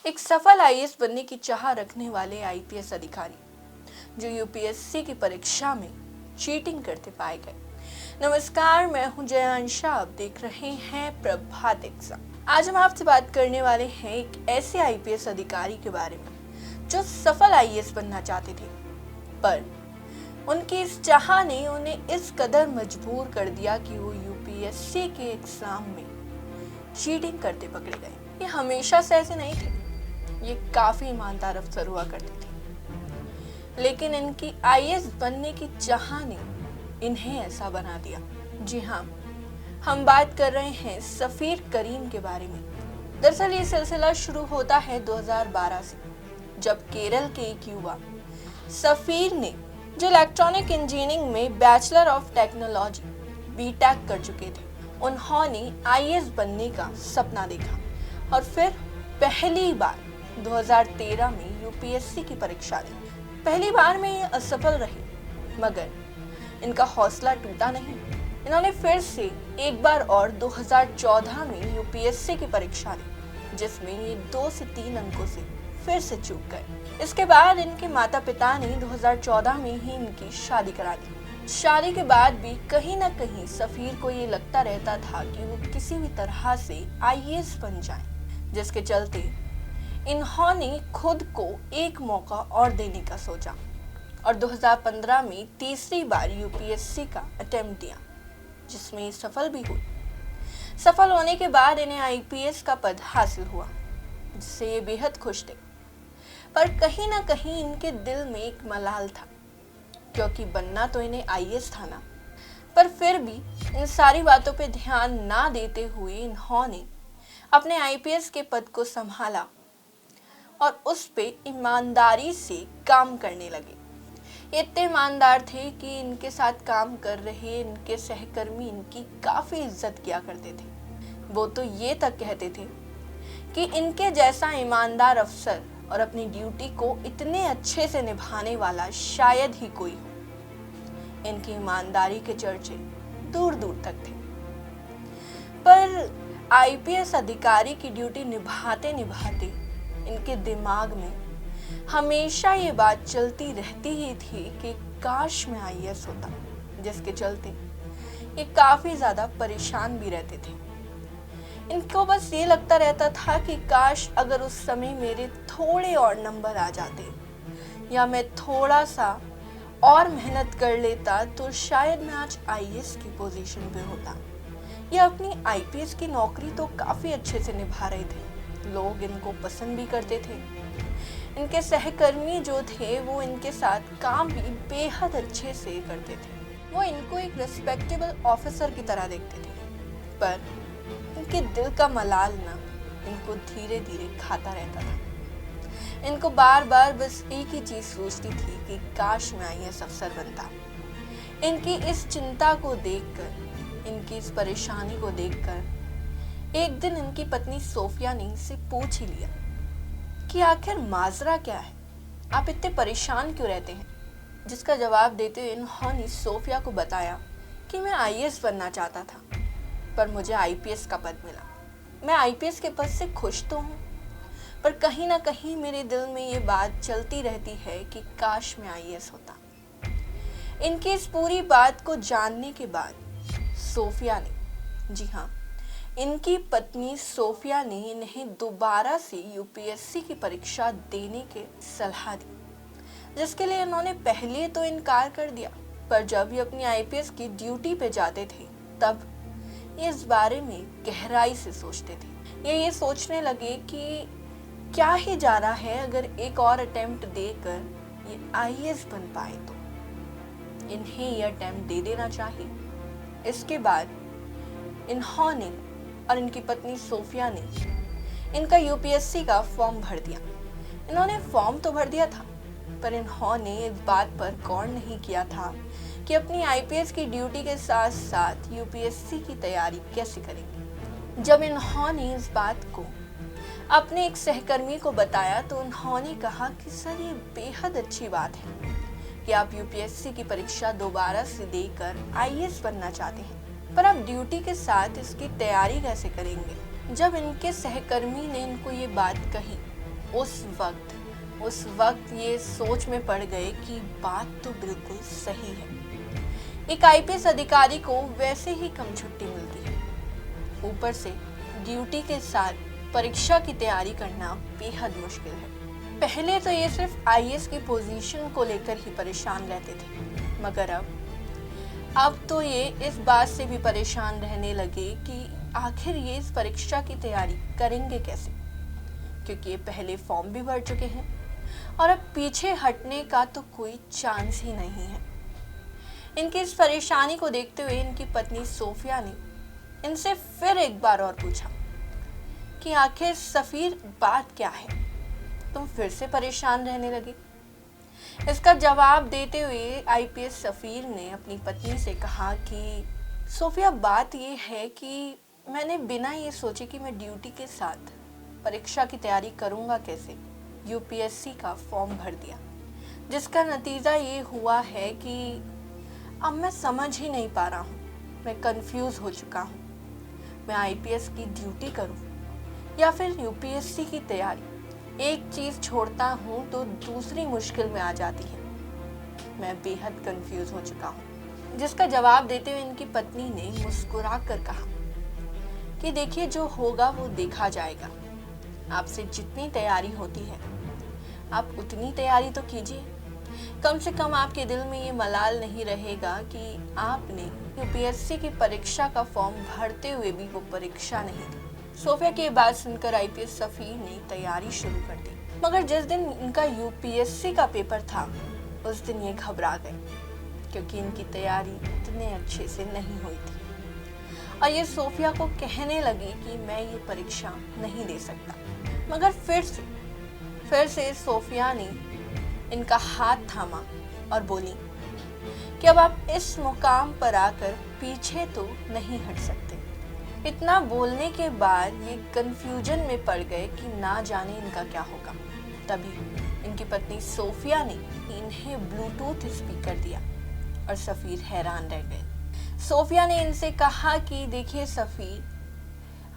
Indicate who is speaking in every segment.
Speaker 1: एक सफल आईएएस बनने की चाह रखने वाले आईपीएस अधिकारी जो यूपीएससी की परीक्षा में चीटिंग करते पाए गए। नमस्कार, मैं हूं जयांशा, आप देख रहे हैं प्रभात एग्जाम। आज हम आपसे बात करने वाले हैं एक ऐसे आईपीएस अधिकारी के बारे में जो सफल आईएएस बनना चाहते थे, पर उनकी इस चाह ने उन्हें इस कदर मजबूर कर दिया कि वो यूपीएससी के एग्जाम में चीटिंग करते पकड़े गए। ये हमेशा से ऐसे नहीं थे, ये काफी ईमानदार अफसर हुआ करते थे, लेकिन इनकी आईएएस बनने की चाह ने इन्हें ऐसा बना दिया। जी हाँ, हम बात कर रहे हैं सफीर करीम के बारे में। दरअसल ये सिलसिला शुरू होता है 2012 से, जब केरल के एक युवा सफीर ने, जो इलेक्ट्रॉनिक इंजीनियरिंग में बैचलर ऑफ टेक्नोलॉजी बीटेक कर चुके थे, उन्होंने आईएएस बनने का सपना देखा और फिर पहली बार 2013 में यूपीएससी की परीक्षा दी। पहली बार में ये असफल रहे, मगर इनका हौसला टूटा नहीं। इन्होंने फिर से एक बार और 2014 में यूपीएससी की परीक्षा दी, जिसमें ये 2 से 3 अंकों से फिर से चूक गए। इसके बाद इनके माता पिता ने 2014 में ही इनकी शादी करा दी। शादी के बाद भी कहीं ना कहीं सफीर को ये लगता रहता था कि वो किसी भी तरह से आईएएस बन जाएं, जिसके चलते इन्होंने खुद को एक मौका और देने का सोचा और 2015 में तीसरी बार यूपीएससी का अटेम्प्ट दिया, जिसमें ये सफल भी हुई। सफल होने के बाद इन्हें आईपीएस का पद हासिल हुआ, जिससे ये बेहद खुश थे। पर कहीं ना कहीं इनके दिल में एक मलाल था, क्योंकि बनना तो इन्हें आईएएस था ना। पर फिर भी इन सारी बातों पे ध्यान ना देते हुए इन्होंने अपने आईपीएस के पद को संभाला और उस पे ईमानदारी से काम करने लगे। ये इतने ईमानदार थे कि इनके साथ काम कर रहे इनके सहकर्मी इनकी काफ़ी इज्जत किया करते थे। वो तो ये तक कहते थे कि इनके जैसा ईमानदार अफसर और अपनी ड्यूटी को इतने अच्छे से निभाने वाला शायद ही कोई हो। इनकी ईमानदारी के चर्चे दूर दूर तक थे। पर आईपीएस अधिकारी की ड्यूटी निभाते निभाते इनके दिमाग में हमेशा ये बात चलती रहती ही थी कि काश मैं आईएएस होता, जिसके चलते ये काफी ज्यादा परेशान भी रहते थे। इनको बस ये लगता रहता था कि काश अगर उस समय मेरे थोड़े और नंबर आ जाते या मैं थोड़ा सा और मेहनत कर लेता तो शायद मैं आज आईएएस की पोजीशन पे होता। ये अपनी आईपीएस की नौकरी तो काफी अच्छे से निभा रहे थे, लोग इनको पसंद भी करते थे। इनके सहकर्मी जो थे वो इनके साथ काम भी बेहद अच्छे से करते थे। वो इनको एक रिस्पेक्टेबल ऑफिसर की तरह देखते थे। पर इनके दिल का मलाल ना इनको धीरे धीरे खाता रहता था। इनको बार बार बस एक ही चीज सोचती थी कि काश मैं आईएएस अफसर बनता। इनकी इस चिंता को देखकर, इनकी इस परेशानी को देखकर एक दिन इनकी पत्नी सोफिया ने इनसे पूछ ही लिया कि आखिर माजरा क्या है, आप इतने परेशान क्यों रहते हैं। जिसका जवाब देते हुए इन्होंने सोफिया को बताया कि मैं आईएएस बनना चाहता था, पर मुझे आईपीएस का पद मिला। मैं आईपीएस के पद से खुश तो हूँ, पर कहीं ना कहीं मेरे दिल में ये बात चलती रहती है कि काश मैं आईएएस होता। इनकी इस पूरी बात को जानने के बाद सोफिया ने, जी हाँ, इनकी पत्नी सोफिया ने इन्हें दोबारा से यूपीएससी की परीक्षा देने की सलाह दी, जिसके लिए इन्होंने पहले तो इनकार कर दिया। पर जब ये अपनी आईपीएस की ड्यूटी पे जाते थे तब ये इस बारे में गहराई से सोचते थे। ये सोचने लगे कि क्या ही जा रहा है, अगर एक और अटेम्प्ट देकर ये आईएएस बन पाए तो इन्हें ये अटेम्प्ट दे देना चाहिए। इसके बाद इन्होंने और इनकी पत्नी सोफिया ने इनका यूपीएससी का फॉर्म भर दिया। इन्होंने फॉर्म तो भर दिया था, पर इन्होंने इस बात पर गौर नहीं किया था कि अपनी आईपीएस की ड्यूटी के साथ साथ यूपीएससी की तैयारी कैसे करेंगे। जब इन्होंने इस बात को अपने एक सहकर्मी को बताया तो उन्होंने कहा कि सर, ये बेहद अच्छी बात है कि आप यूपीएससी की परीक्षा दोबारा से देकर आईएएस बनना चाहते हैं, पर आप ड्यूटी के साथ इसकी तैयारी कैसे करेंगे। जब इनके सहकर्मी ने इनको ये बात कही उस वक्त ये सोच में पड़ गए कि बात तो बिल्कुल सही है। एक आईपीएस अधिकारी को वैसे ही कम छुट्टी मिलती है, ऊपर से ड्यूटी के साथ परीक्षा की तैयारी करना बेहद मुश्किल है। पहले तो ये सिर्फ आईएएस की पोजीशन को लेकर ही परेशान रहते थे, मगर अब तो ये इस बात से भी परेशान रहने लगे कि आखिर ये इस परीक्षा की तैयारी करेंगे कैसे, क्योंकि ये पहले फॉर्म भी भर चुके हैं और अब पीछे हटने का तो कोई चांस ही नहीं है। इनकी इस परेशानी को देखते हुए इनकी पत्नी सोफिया ने इनसे फिर एक बार और पूछा कि आखिर सफीर बात क्या है, तुम फिर से परेशान रहने लगे। इसका जवाब देते हुए आईपीएस सफीर ने अपनी पत्नी से कहा कि सोफिया, बात ये है कि मैंने बिना ये सोचे कि मैं ड्यूटी के साथ परीक्षा की तैयारी करूंगा कैसे, यूपीएससी का फॉर्म भर दिया, जिसका नतीजा ये हुआ है कि अब मैं समझ ही नहीं पा रहा हूँ, मैं कंफ्यूज हो चुका हूँ। मैं आईपीएस की ड्यूटी करूँ या फिर यूपीएससी की तैयारी, एक चीज छोड़ता हूँ तो दूसरी मुश्किल में आ जाती है। मैं बेहद कंफ्यूज हो चुका हूँ। जिसका जवाब देते हुए इनकी पत्नी ने मुस्कुरा कर कहा कि देखिए, जो होगा वो देखा जाएगा। आपसे जितनी तैयारी होती है आप उतनी तैयारी तो कीजिए। कम से कम आपके दिल में ये मलाल नहीं रहेगा कि आपने यूपीएससी की परीक्षा का फॉर्म भरते हुए भी वो परीक्षा नहीं दी। सोफिया की बात सुनकर आईपीएस सफीर ने तैयारी शुरू कर दी, मगर जिस दिन इनका यूपीएससी का पेपर था उस दिन ये घबरा गए, क्योंकि इनकी तैयारी इतने अच्छे से नहीं हुई थी और ये सोफिया को कहने लगी कि मैं ये परीक्षा नहीं दे सकता। मगर फिर से सोफिया ने इनका हाथ थामा और बोली कि अब आप इस मुकाम पर आकर पीछे तो नहीं हट सकते। इतना बोलने के बाद ये कंफ्यूजन में पड़ गए कि ना जाने इनका क्या होगा। तभी इनकी पत्नी सोफिया ने इन्हें ब्लूटूथ स्पीकर दिया और सफीर हैरान रह गए। सोफिया ने इनसे कहा कि देखिए सफीर,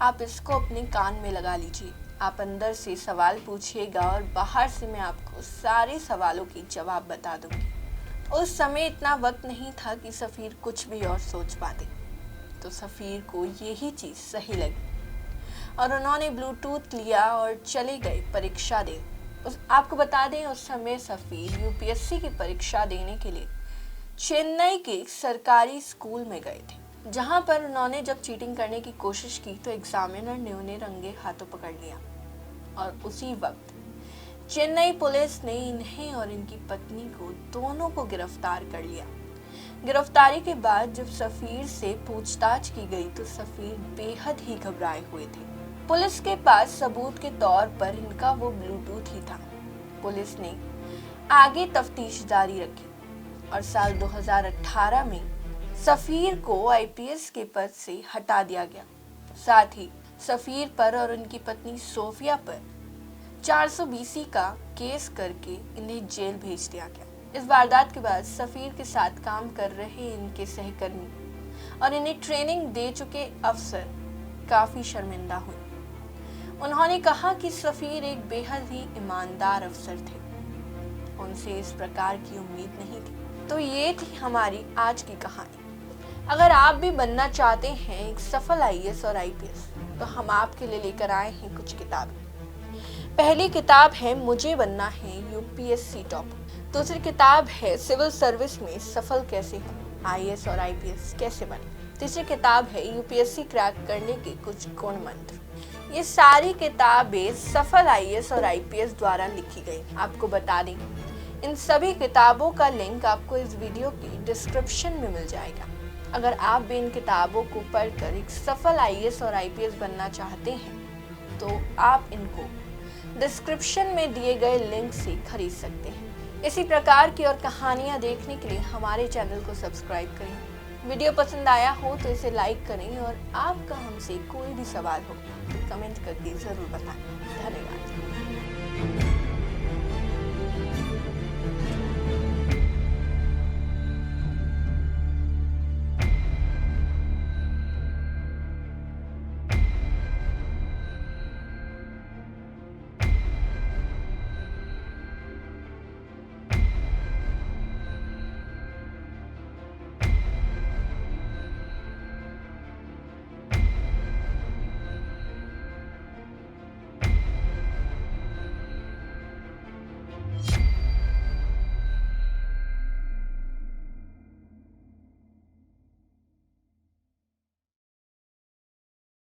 Speaker 1: आप इसको अपने कान में लगा लीजिए, आप अंदर से सवाल पूछिएगा और बाहर से मैं आपको सारे सवालों के जवाब बता दूंगी। उस समय इतना वक्त नहीं था कि सफीर कुछ भी और सोच पाते, तो सफीर को यही चीज सही लगी और उन्होंने ब्लूटूथ लिया और चले गए परीक्षा दे। आपको बता दें, उस समय सफीर यूपीएससी की परीक्षा देने के लिए चेन्नई के एक सरकारी स्कूल में गए थे, जहां पर उन्होंने जब चीटिंग करने की कोशिश की तो एग्जामिनर ने उन्हें रंगे हाथों पकड़ लिया और उसी वक्त चेन्नई पुलिस ने इन्हें और इनकी पत्नी को दोनों को गिरफ्तार कर लिया। गिरफ्तारी के बाद जब सफीर से पूछताछ की गई तो सफीर बेहद ही घबराए हुए थे। पुलिस के पास सबूत के तौर पर इनका वो ब्लूटूथ ही था। पुलिस ने आगे तफ्तीश जारी रखी और साल 2018 में सफीर को आईपीएस के पद से हटा दिया गया। साथ ही सफीर पर और उनकी पत्नी सोफिया पर 420 का केस करके इन्हें जेल भेज दिया गया। इस वारदात के बाद सफीर के साथ काम कर रहे इनके सहकर्मी और इन्हें ट्रेनिंग दे चुके अफसर काफी शर्मिंदा हुए। उन्होंने कहा कि सफीर एक बेहद ही ईमानदार अफसर थे, उनसे इस प्रकार की उम्मीद नहीं थी। तो ये थी हमारी आज की कहानी। अगर आप भी बनना चाहते हैं एक सफल आईएएस और आईपीएस, तो हम आपके लिए लेकर आए हैं कुछ किताबें। पहली किताब है मुझे बनना है यूपीएससी टॉपर। दूसरी किताब है सिविल सर्विस में सफल कैसे हो, आईएएस और आईपीएस कैसे बने। तीसरी किताब है यूपीएससी क्रैक करने के कुछ गुण मंत्र। ये सारी किताबें सफल आईएएस और आईपीएस द्वारा लिखी गई। आपको बता दें, इन सभी किताबों का लिंक आपको इस वीडियो की डिस्क्रिप्शन में मिल जाएगा। अगर आप भी इन किताबों को पढ़कर एक सफल आईएएस और आईपीएस बनना चाहते हैं तो आप इनको डिस्क्रिप्शन में दिए गए लिंक से खरीद सकते हैं। इसी प्रकार की और कहानियाँ देखने के लिए हमारे चैनल को सब्सक्राइब करें। वीडियो पसंद आया हो तो इसे लाइक करें और आपका हमसे कोई भी सवाल हो तो कमेंट करके ज़रूर बताएं। धन्यवाद।